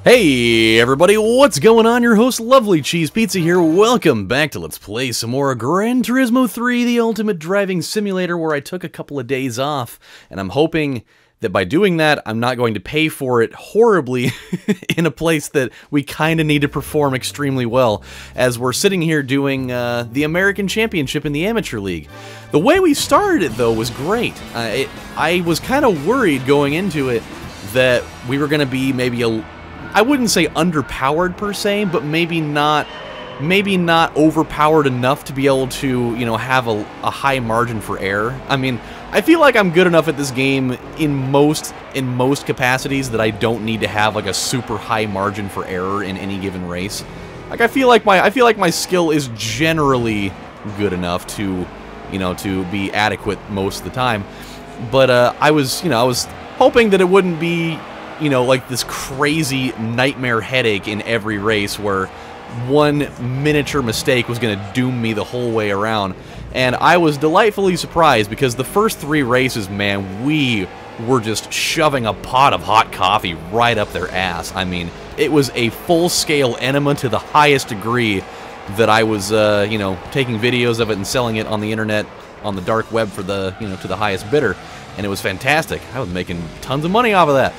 Hey everybody, what's going on? Your host LovelyCheesePizza here. Welcome back to Let's Play some more Gran Turismo 3, the ultimate driving simulator, where I took a couple of days off, and I'm hoping that by doing that, I'm not going to pay for it horribly in a place that we kind of need to perform extremely well, as we're sitting here doing the American Championship in the Amateur League. The way we started it, though, was great. I was kind of worried going into it that we were going to be maybe I wouldn't say underpowered per se, but maybe not overpowered enough to be able to, you know, have a high margin for error. I mean, I feel like I'm good enough at this game in most capacities that I don't need to have like a super high margin for error in any given race. Like I feel like my skill is generally good enough to, you know, to be adequate most of the time. But I was hoping that it wouldn't be, you know, like this crazy nightmare headache in every race where one miniature mistake was going to doom me the whole way around. And I was delightfully surprised because the first 3 races, man, we were just shoving a pot of hot coffee right up their ass. I mean, it was a full-scale enema to the highest degree that I was, you know, taking videos of it and selling it on the internet, on the dark web for the, you know, to the highest bidder. And it was fantastic. I was making tons of money off of that.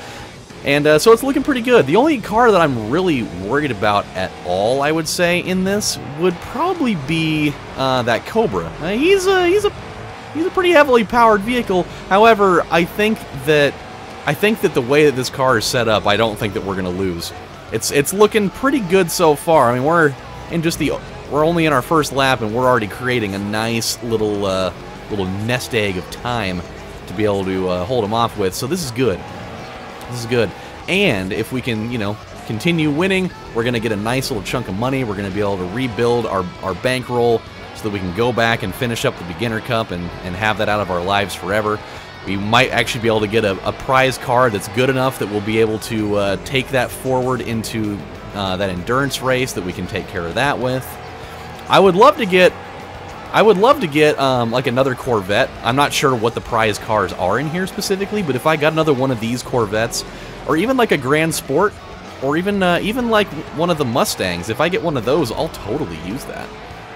And so it's looking pretty good. The only car that I'm really worried about at all, I would say, in this would probably be that Cobra. He's a pretty heavily powered vehicle. However, I think that the way that this car is set up, I don't think that we're gonna lose. It's looking pretty good so far. I mean, we're only in our first lap, and we're already creating a nice little nest egg of time to be able to hold him off with. So this is good. This is good. And if we can, you know, continue winning, we're going to get a nice little chunk of money. We're going to be able to rebuild our bankroll so that we can go back and finish up the Beginner Cup and have that out of our lives forever. We might actually be able to get a prize car that's good enough that we'll be able to take that forward into that endurance race that we can take care of that with. I would love to get like another Corvette. I'm not sure what the prize cars are in here specifically, but if I got another one of these Corvettes, or even like a Grand Sport, or even like one of the Mustangs, if I get one of those, I'll totally use that.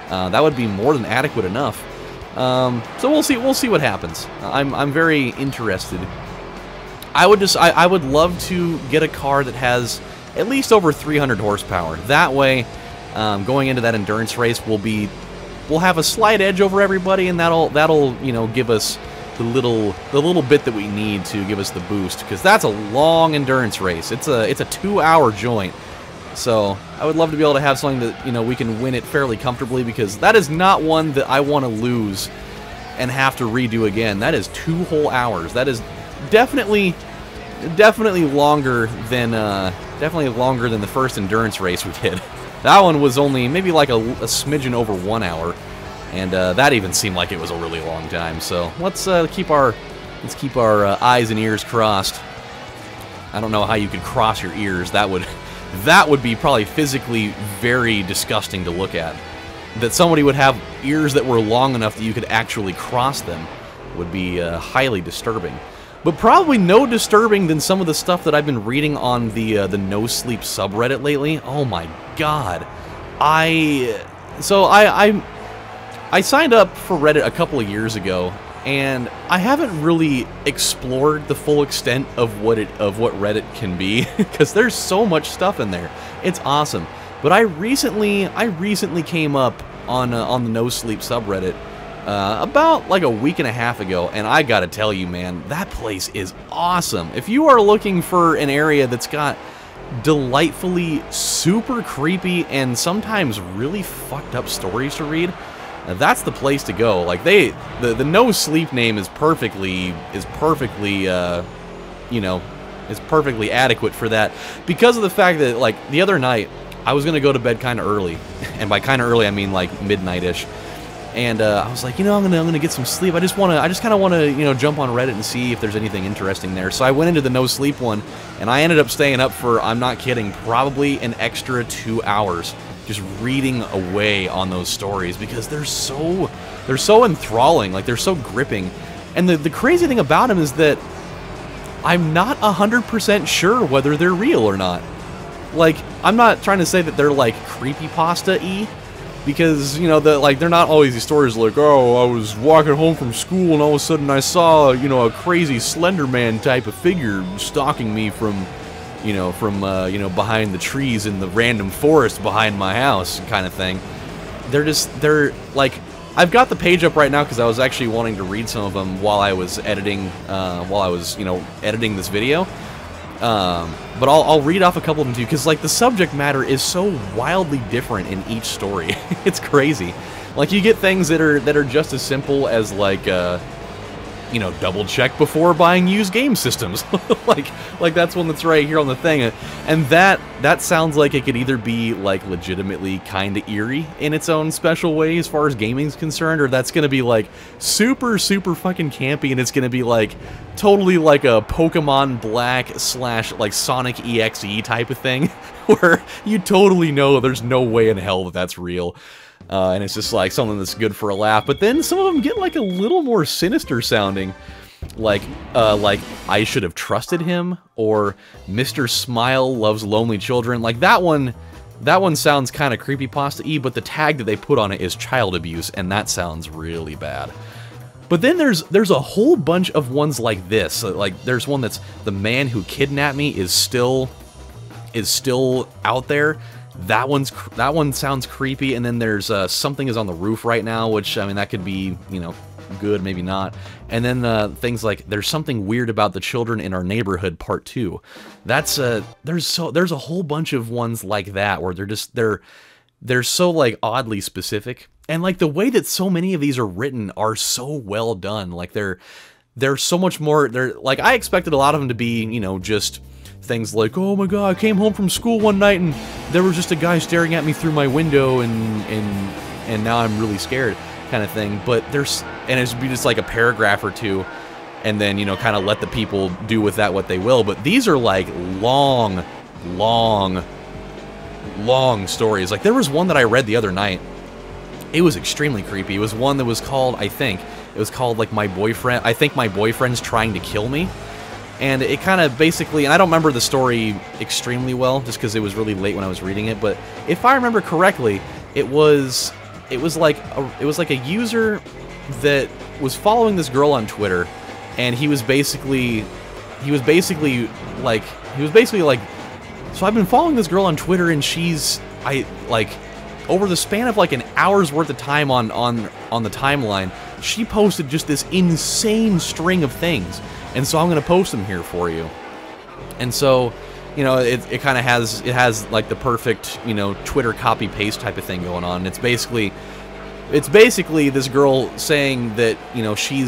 That would be more than adequate enough. So we'll see what happens. I'm very interested. I would love to get a car that has at least over 300 horsepower. That way, going into that endurance race, we'll have a slight edge over everybody, and that'll you know, give us the little bit that we need to give us the boost, because that's a long endurance race. It's a 2-hour joint. So I would love to be able to have something that, you know, we can win it fairly comfortably, because that is not one that I want to lose and have to redo again. That is 2 whole hours. That is definitely longer than the first endurance race we did. That one was only maybe like a smidgen over 1 hour, and that even seemed like it was a really long time. So let's keep our eyes and ears crossed. I don't know how you could cross your ears. That would be probably physically very disgusting to look at. That somebody would have ears that were long enough that you could actually cross them would be highly disturbing. But probably no disturbing than some of the stuff that I've been reading on the nosleep subreddit lately. Oh my god. I signed up for Reddit a couple of years ago, and I haven't really explored the full extent of what Reddit can be, because there's so much stuff in there. It's awesome. But I recently came up on the nosleep subreddit about like a week and a half ago, and I gotta tell you, man, that place is awesome. If you are looking for an area that's got delightfully super creepy and sometimes really fucked up stories to read, that's the place to go. Like the No Sleep name is perfectly you know, is perfectly adequate for that, because of the fact that, like, the other night I was gonna go to bed kind of early, and by kind of early I mean like midnight-ish. And I was like, you know, I'm gonna get some sleep. I just kind of want to, you know, jump on Reddit and see if there's anything interesting there. So I went into the no sleep one, and I ended up staying up for, I'm not kidding, probably an extra 2 hours, just reading away on those stories because they're so enthralling, like they're so gripping. And the crazy thing about them is that I'm not 100% sure whether they're real or not. Like, I'm not trying to say that they're like creepypasta-y, because, you know, they're not always these stories like, oh, I was walking home from school and all of a sudden I saw, you know, a crazy Slender Man type of figure stalking me from behind the trees in the random forest behind my house kind of thing. They're like, I've got the page up right now because I was actually wanting to read some of them while I was editing, editing this video. But I'll read off a couple of them to you, because like the subject matter is so wildly different in each story. It's crazy. Like, you get things that are just as simple as like you know, double check before buying used game systems. like that's one that's right here on the thing, and that sounds like it could either be like legitimately kind of eerie in its own special way as far as gaming's concerned, or that's gonna be like super fucking campy, and it's gonna be like totally like a Pokemon Black / like Sonic EXE type of thing, where you totally know there's no way in hell that that's real. And it's just like something that's good for a laugh. But then some of them get like a little more sinister sounding, like I should have trusted him, or Mr. Smile loves lonely children. Like that one sounds kind of creepypasta-y, but the tag that they put on it is child abuse, and that sounds really bad. But then there's a whole bunch of ones like this. Like there's one that's the man who kidnapped me is still out there. That one sounds creepy. And then there's something is on the roof right now, which, I mean, that could be, you know, good, maybe not. And then things like there's something weird about the children in our neighborhood part 2. That's there's a whole bunch of ones like that where they're so like oddly specific, and like the way that so many of these are written are so well done. Like they're so much more. They're like, I expected a lot of them to be, you know, just things like, oh my god, I came home from school one night and there was just a guy staring at me through my window and now I'm really scared kind of thing. But it'd be just like a paragraph or two, and then, you know, kind of let the people do with that what they will. But these are like long stories. Like there was one that I read the other night. It was extremely creepy. It was one that was called, I think it was called like my boyfriend's trying to kill me. And it kind of basically, and I don't remember the story extremely well, just because it was really late when I was reading it. But if I remember correctly, it was like a user that was following this girl on Twitter, and he was basically like, so I've been following this girl on Twitter, and over the span of like an hour's worth of time on the timeline, she posted just this insane string of things. And so I'm going to post them here for you. And so, you know, it kind of has like the perfect, you know, Twitter copy paste type of thing going on. It's basically this girl saying that, you know, she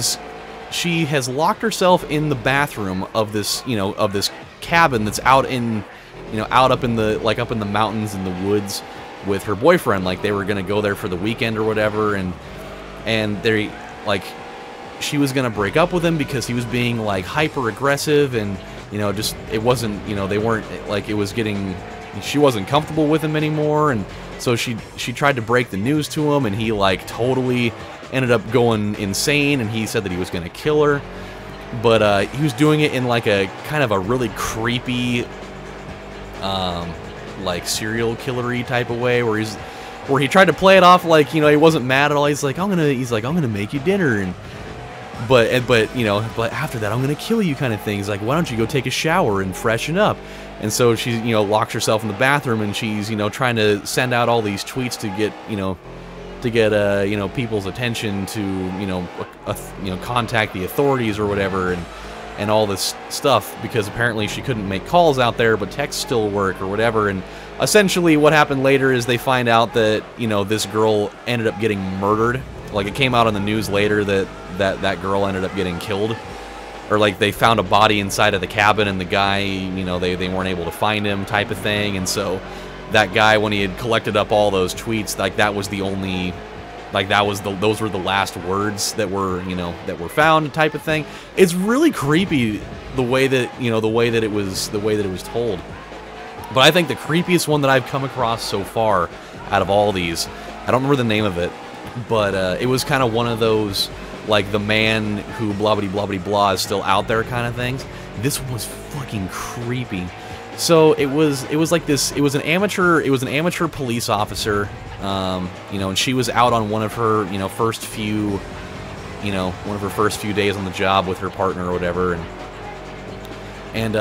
has locked herself in the bathroom of this, you know, of this cabin that's out up in the mountains in the woods with her boyfriend. Like they were going to go there for the weekend or whatever, and they like, she was gonna break up with him because he was being like hyper aggressive, and, you know, just, it wasn't, you know, they weren't, like, it was getting, she wasn't comfortable with him anymore. And so she tried to break the news to him, and he like totally ended up going insane, and he said that he was gonna kill her. But he was doing it in like a kind of a really creepy like serial killer-y type of way, where he tried to play it off like, you know, he wasn't mad at all. He's like, I'm gonna make you dinner, and but after that I'm gonna kill you kind of thing. He's like, why don't you go take a shower and freshen up? And so she, you know, locks herself in the bathroom, and she's, you know, trying to send out all these tweets to get, you know, people's attention to, you know, contact the authorities or whatever, and all this stuff, because apparently she couldn't make calls out there, but texts still work or whatever. And essentially what happened later is they find out that, you know, this girl ended up getting murdered. Like, it came out on the news later that girl ended up getting killed. Or, like, they found a body inside of the cabin, and the guy, you know, they weren't able to find him type of thing. And so that guy, when he had collected up all those tweets, like, that was the only like those were the last words that were, you know, that were found, type of thing. It's really creepy the way that, you know, the way that it was told. But I think the creepiest one that I've come across so far out of all these, I don't remember the name of it, but it was kind of one of those, like, the man who blah blah is still out there kind of things. This one was fucking creepy. So it was like this. It was an amateur police officer, you know, and she was out on one of her, you know, first few days on the job with her partner or whatever, and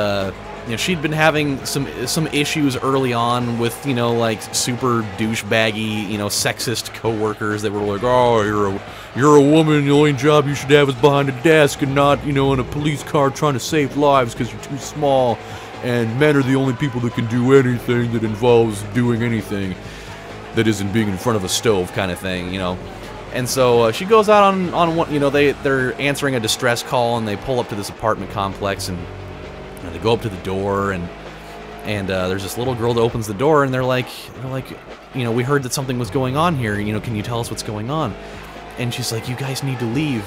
you know, she'd been having some issues early on with, you know, like super douchebaggy, you know, sexist coworkers that were like, oh, you're a woman, the only job you should have is behind a desk and not, you know, in a police car trying to save lives because you're too small. And men are the only people that can do anything that involves doing anything that isn't being in front of a stove, kind of thing, you know. And so she goes out on one, you know, they're answering a distress call, and they pull up to this apartment complex, and you know, they go up to the door, and there's this little girl that opens the door, and they're like, you know, we heard that something was going on here, you know, can you tell us what's going on? And she's like, you guys need to leave.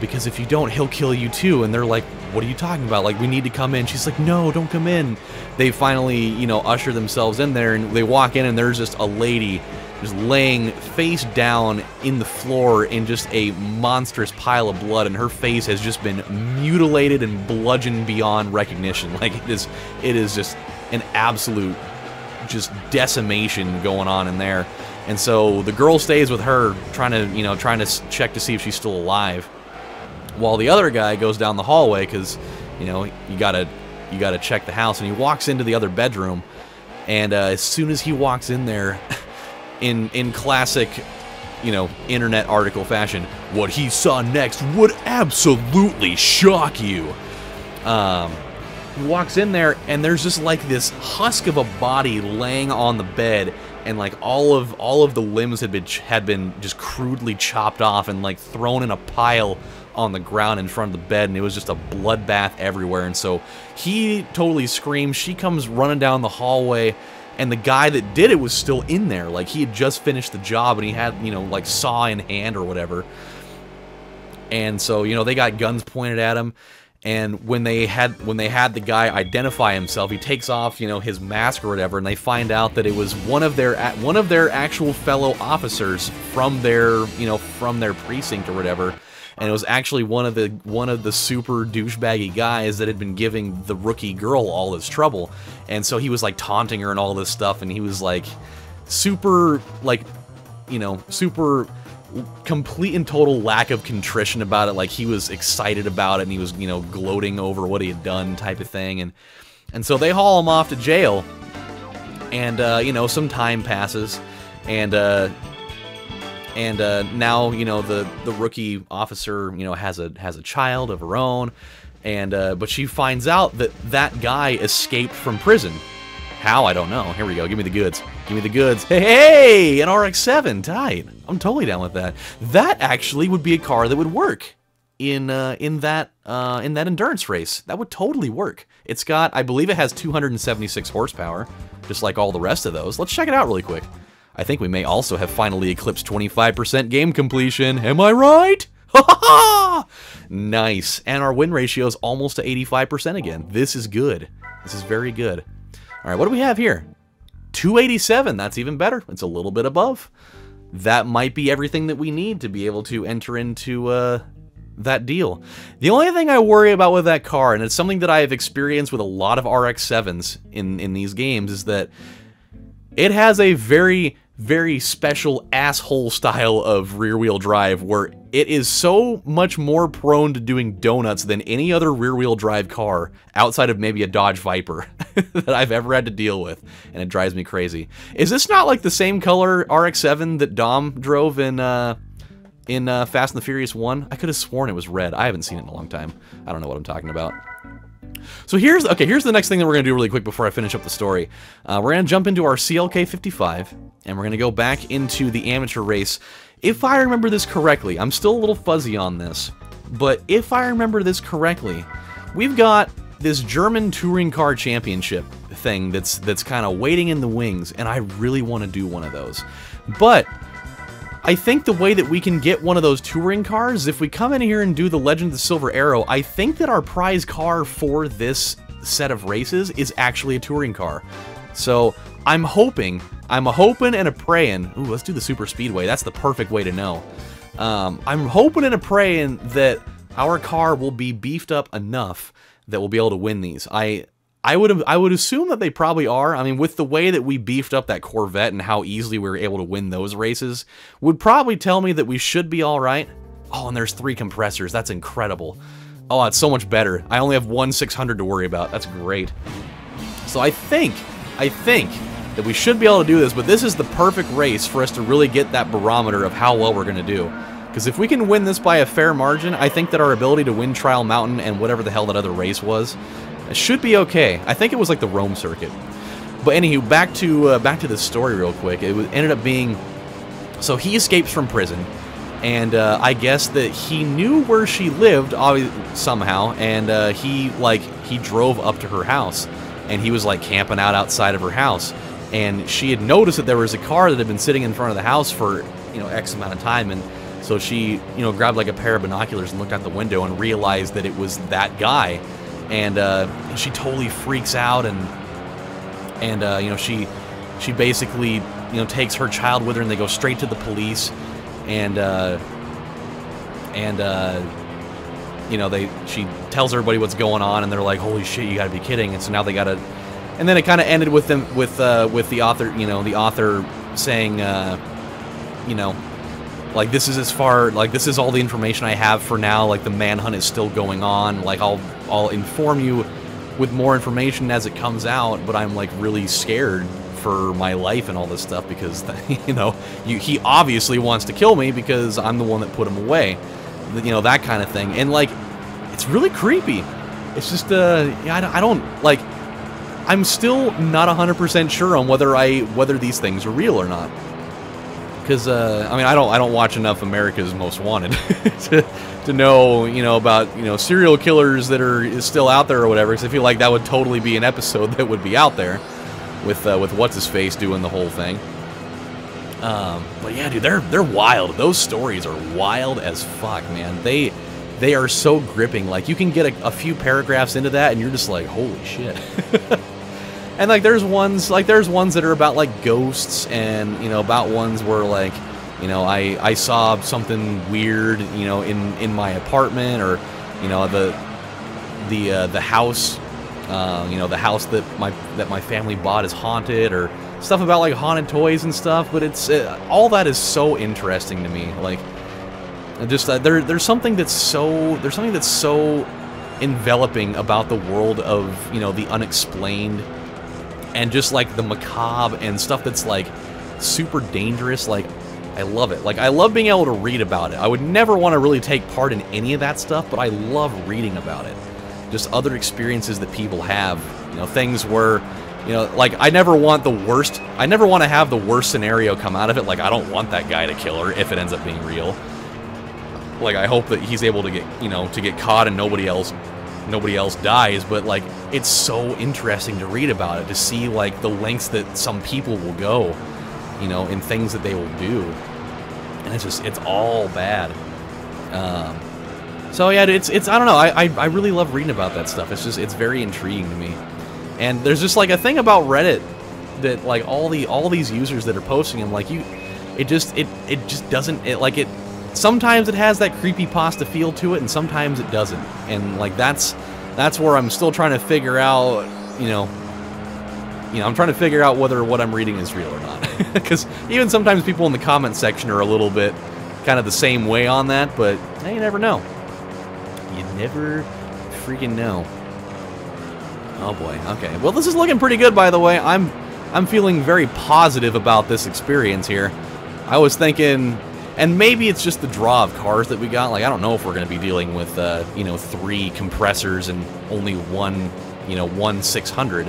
Because if you don't, he'll kill you too. And they're like, what are you talking about? Like, we need to come in. She's like, no, don't come in. They finally, you know, usher themselves in there, and they walk in, and there's just a lady just laying face down in the floor in just a monstrous pile of blood, and her face has just been mutilated and bludgeoned beyond recognition. Like, it is just an absolute just decimation going on in there. And so the girl stays with her, trying to check to see if she's still alive, while the other guy goes down the hallway, because, you know, you gotta check the house, and he walks into the other bedroom, and as soon as he walks in there, in classic, you know, internet article fashion, what he saw next would absolutely shock you. He walks in there, and there's just like this husk of a body laying on the bed, and like all of the limbs had been just crudely chopped off and like thrown in a pile on the ground in front of the bed, and it was just a bloodbath everywhere. And so he totally screams. She comes running down the hallway, and the guy that did it was still in there. Like, he had just finished the job, and he had, you know, like, saw in hand or whatever. And so, you know, they got guns pointed at him. And when they had the guy identify himself, he takes off, you know, his mask or whatever, and they find out that it was one of their actual fellow officers from their, you know, from their precinct or whatever. And it was actually one of the super douchebaggy guys that had been giving the rookie girl all this trouble. And so he was like taunting her and all this stuff, and he was like super, like, you know, super complete and total lack of contrition about it. Like, he was excited about it, and he was, you know, gloating over what he had done, type of thing. And so they haul him off to jail, and you know, some time passes, and now, you know, the rookie officer, you know, has a child of her own, and but she finds out that that guy escaped from prison. How? I don't know. Here we go. Give me the goods. Give me the goods. Hey, an RX-7. Tight. I'm totally down with that. That actually would be a car that would work in that endurance race. That would totally work. It's got, I believe it has 276 horsepower, just like all the rest of those. Let's check it out really quick. I think we may also have finally eclipsed 25% game completion. Am I right? Ha ha ha! Nice. And our win ratio is almost to 85% again. This is good. This is very good. All right, what do we have here? 287. That's even better. It's a little bit above. That might be everything that we need to be able to enter into that deal. The only thing I worry about with that car, and it's something that I have experienced with a lot of RX-7s in these games, is that it has a very, very special asshole style of rear-wheel drive where it is so much more prone to doing donuts than any other rear-wheel drive car outside of maybe a Dodge Viper that I've ever had to deal with, and it drives me crazy. Is this not like the same color RX-7 that Dom drove in Fast and the Furious 1? I could have sworn it was red. I haven't seen it in a long time. I don't know what I'm talking about. So here's the next thing that we're going to do really quick before I finish up the story. We're going to jump into our CLK55, and we're going to go back into the amateur race. If I remember this correctly, I'm still a little fuzzy on this, but if I remember this correctly, we've got this German touring car championship thing that's kind of waiting in the wings, and I really want to do one of those. But I think the way that we can get one of those touring cars, if we come in here and do the Legend of the Silver Arrow, I think that our prize car for this set of races is actually a touring car. So I'm hoping and a praying. Ooh, let's do the Super Speedway. That's the perfect way to know. I'm hoping and a praying that our car will be beefed up enough that we'll be able to win these. I would assume that they probably are. I mean, with the way that we beefed up that Corvette and how easily we were able to win those races, would probably tell me that we should be all right. Oh, and there's 3 compressors. That's incredible. Oh, it's so much better. I only have 1 600 to worry about. That's great. So I think that we should be able to do this, but this is the perfect race for us to really get that barometer of how well we're going to do. Because if we can win this by a fair margin, I think that our ability to win Trial Mountain and whatever the hell that other race was, it should be okay. I think it was like the Rome circuit. But anywho, back to the story real quick. It ended up being, so he escapes from prison, and I guess that he knew where she lived somehow, and he drove up to her house, and he was like camping out outside of her house, and she had noticed that there was a car that had been sitting in front of the house for X amount of time, and so she grabbed like a pair of binoculars and looked out the window and realized that it was that guy. And she totally freaks out, and she basically takes her child with her, and they go straight to the police, and she tells everybody what's going on, and they're like, holy shit, you gotta be kidding. And so now they gotta, and then it kind of ended with them with the author, the author saying, like, this is as far, like, this is all the information I have for now, like, the manhunt is still going on, like, I'll inform you with more information as it comes out, but I'm, like, really scared for my life and all this stuff, because, he obviously wants to kill me because I'm the one that put him away, that kind of thing, and, like, it's really creepy. It's just, I don't, like, I'm still not 100% sure on whether these things are real or not. Because I mean, I don't watch enough America's Most Wanted to know about serial killers that are still out there or whatever. Because I feel like that would totally be an episode that would be out there with what's his face doing the whole thing. But yeah, dude, they're wild. Those stories are wild as fuck, man. They are so gripping. Like, you can get a few paragraphs into that, and you're just like, holy shit. And, like, there's ones that are about, like, ghosts, and, about ones where, like, I saw something weird, in my apartment, or, the house, the house that my family bought is haunted, or stuff about, like, haunted toys and stuff. But it's all that is so interesting to me. Like, just there's something that's so enveloping about the world of the unexplained. And just, like, the macabre and stuff that's, like, super dangerous. Like, I love it. Like, I love being able to read about it. I would never want to really take part in any of that stuff, but I love reading about it. Just other experiences that people have. Things where, like, I never want to have the worst scenario come out of it. Like, I don't want that guy to kill her if it ends up being real. Like, I hope that he's able to get caught and nobody else dies, but, like, it's so interesting to read about it, to see, like, the lengths that some people will go, in things that they will do, and it's all bad. So yeah, it's I don't know, I really love reading about that stuff. It's very intriguing to me, and there's just, like, a thing about Reddit that, like, all these users that are posting them, like, it just doesn't, sometimes it has that creepypasta feel to it, and sometimes it doesn't. And, like, that's where I'm still trying to figure out, I'm trying to figure out whether what I'm reading is real or not. Because even sometimes people in the comment section are a little bit kind of the same way on that, but hey, you never know. You never freaking know. Oh boy, okay. Well, this is looking pretty good, by the way. I'm feeling very positive about this experience here. I was thinking, and maybe it's just the draw of cars that we got. Like, I don't know if we're going to be dealing with, 3 compressors and only one 600.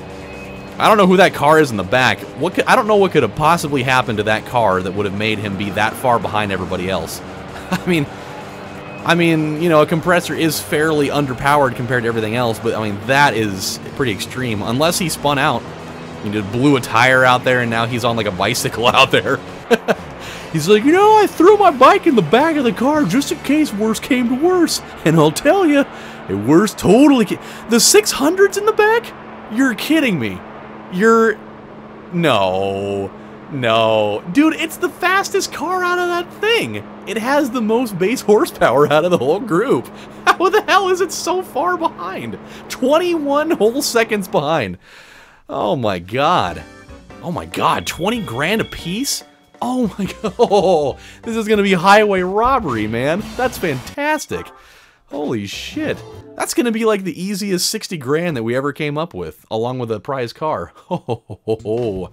I don't know who that car is in the back. I don't know what could have possibly happened to that car that would have made him be that far behind everybody else. I mean, a compressor is fairly underpowered compared to everything else, but, I mean, that is pretty extreme. Unless he spun out, He just blew a tire out there, and now he's on like a bicycle out there. He's like, you know, I threw my bike in the back of the car just in case worse came to worse. And I'll tell you, it worse totally. The 600's in the back? You're kidding me. No. No. Dude, it's the fastest car out of that thing. It has the most base horsepower out of the whole group. How the hell is it so far behind? 21 whole seconds behind. Oh my god. Oh my god, 20 grand a piece? Oh my god. Oh, this is gonna be highway robbery, man. That's fantastic. Holy shit. That's gonna be like the easiest 60 grand that we ever came up with, along with a prize car. Oh.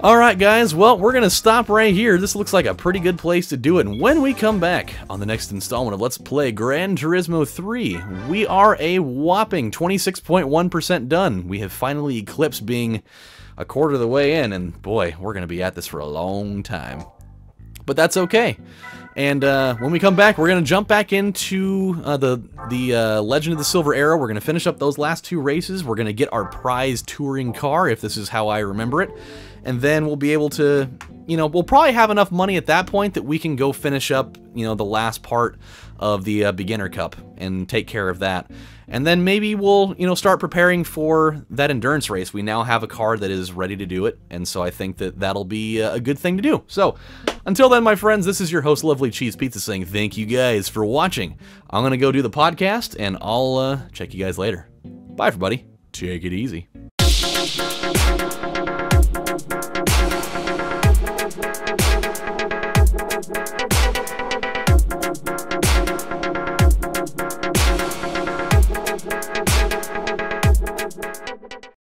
Alright guys, well, we're gonna stop right here. This looks like a pretty good place to do it. And when we come back on the next installment of Let's Play Gran Turismo 3, we are a whopping 26.1% done. We have finally eclipsed being a quarter of the way in, and boy, we're gonna be at this for a long time. But that's okay. And when we come back, we're going to jump back into the Legend of the Silver Arrow. We're going to finish up those last 2 races. We're going to get our prize touring car, if this is how I remember it. And then we'll be able to, you know, we'll probably have enough money at that point that we can go finish up, you know, the last part of the Beginner Cup and take care of that. And then maybe we'll, you know, start preparing for that endurance race. We now have a car that is ready to do it, and so I think that that'll be a good thing to do. So, until then, my friends, this is your host, LovelyCheesePizza, saying thank you guys for watching. I'm going to go do the podcast, and I'll check you guys later. Bye, everybody. Take it easy.